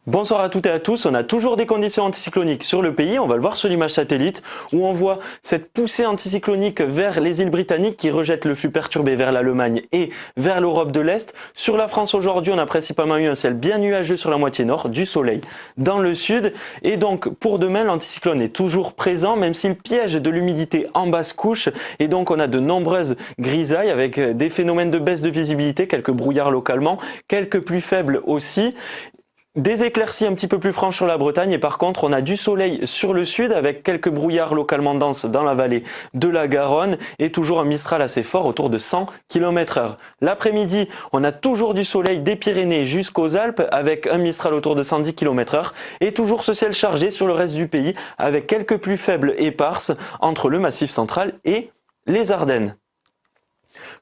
Bonsoir à toutes et à tous, on a toujours des conditions anticycloniques sur le pays, on va le voir sur l'image satellite où on voit cette poussée anticyclonique vers les îles britanniques qui rejettent le flux perturbé vers l'Allemagne et vers l'Europe de l'Est. Sur la France aujourd'hui, on a principalement eu un ciel bien nuageux sur la moitié nord, du soleil dans le sud et donc pour demain l'anticyclone est toujours présent même s'il piège de l'humidité en basse couche et donc on a de nombreuses grisailles avec des phénomènes de baisse de visibilité, quelques brouillards localement, quelques pluies faibles aussi. Des éclaircies un petit peu plus franches sur la Bretagne et par contre on a du soleil sur le sud avec quelques brouillards localement denses dans la vallée de la Garonne et toujours un Mistral assez fort autour de 100 km/h. L'après-midi on a toujours du soleil des Pyrénées jusqu'aux Alpes avec un Mistral autour de 110 km/h et toujours ce ciel chargé sur le reste du pays avec quelques pluies faibles éparses entre le Massif central et les Ardennes.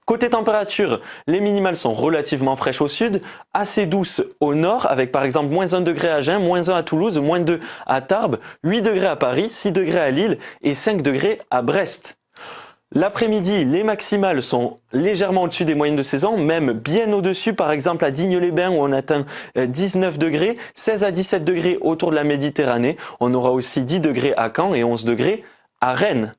Côté température, les minimales sont relativement fraîches au sud, assez douces au nord, avec par exemple moins 1 degré à Agen, moins 1 à Toulouse, moins 2 à Tarbes, 8 degrés à Paris, 6 degrés à Lille et 5 degrés à Brest. L'après-midi, les maximales sont légèrement au-dessus des moyennes de saison, même bien au-dessus, par exemple à Digne-les-Bains où on atteint 19 degrés, 16 à 17 degrés autour de la Méditerranée. On aura aussi 10 degrés à Caen et 11 degrés à Rennes.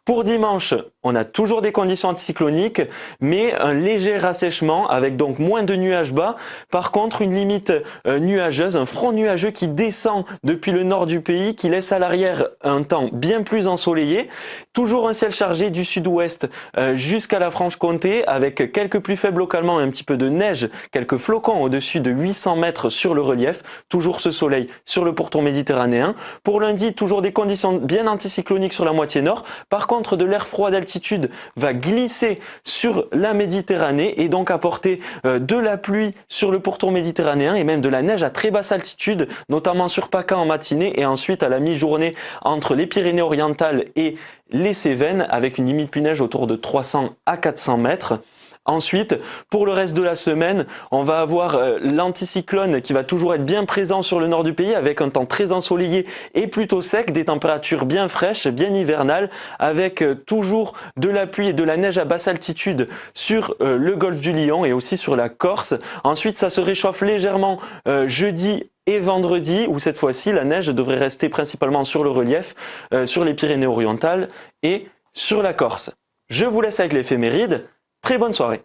Pour dimanche, on a toujours des conditions anticycloniques, mais un léger rassèchement avec donc moins de nuages bas. Par contre, une limite nuageuse, un front nuageux qui descend depuis le nord du pays, qui laisse à l'arrière un temps bien plus ensoleillé. Toujours un ciel chargé du sud-ouest jusqu'à la Franche-Comté, avec quelques pluies faibles localement et un petit peu de neige, quelques flocons au-dessus de 800 mètres sur le relief. Toujours ce soleil sur le pourtour méditerranéen. Pour lundi, toujours des conditions bien anticycloniques sur la moitié nord. Par contre, de l'air froid d'altitude va glisser sur la Méditerranée et donc apporter de la pluie sur le pourtour méditerranéen et même de la neige à très basse altitude, notamment sur PACA en matinée et ensuite à la mi-journée entre les Pyrénées-Orientales et les Cévennes avec une limite pluie-neige autour de 300 à 400 mètres. Ensuite, pour le reste de la semaine, on va avoir l'anticyclone qui va toujours être bien présent sur le nord du pays avec un temps très ensoleillé et plutôt sec, des températures bien fraîches, bien hivernales, avec toujours de la pluie et de la neige à basse altitude sur le golfe du Lion et aussi sur la Corse. Ensuite, ça se réchauffe légèrement jeudi et vendredi, où cette fois-ci, la neige devrait rester principalement sur le relief, sur les Pyrénées-Orientales et sur la Corse. Je vous laisse avec l'éphéméride. Très bonne soirée.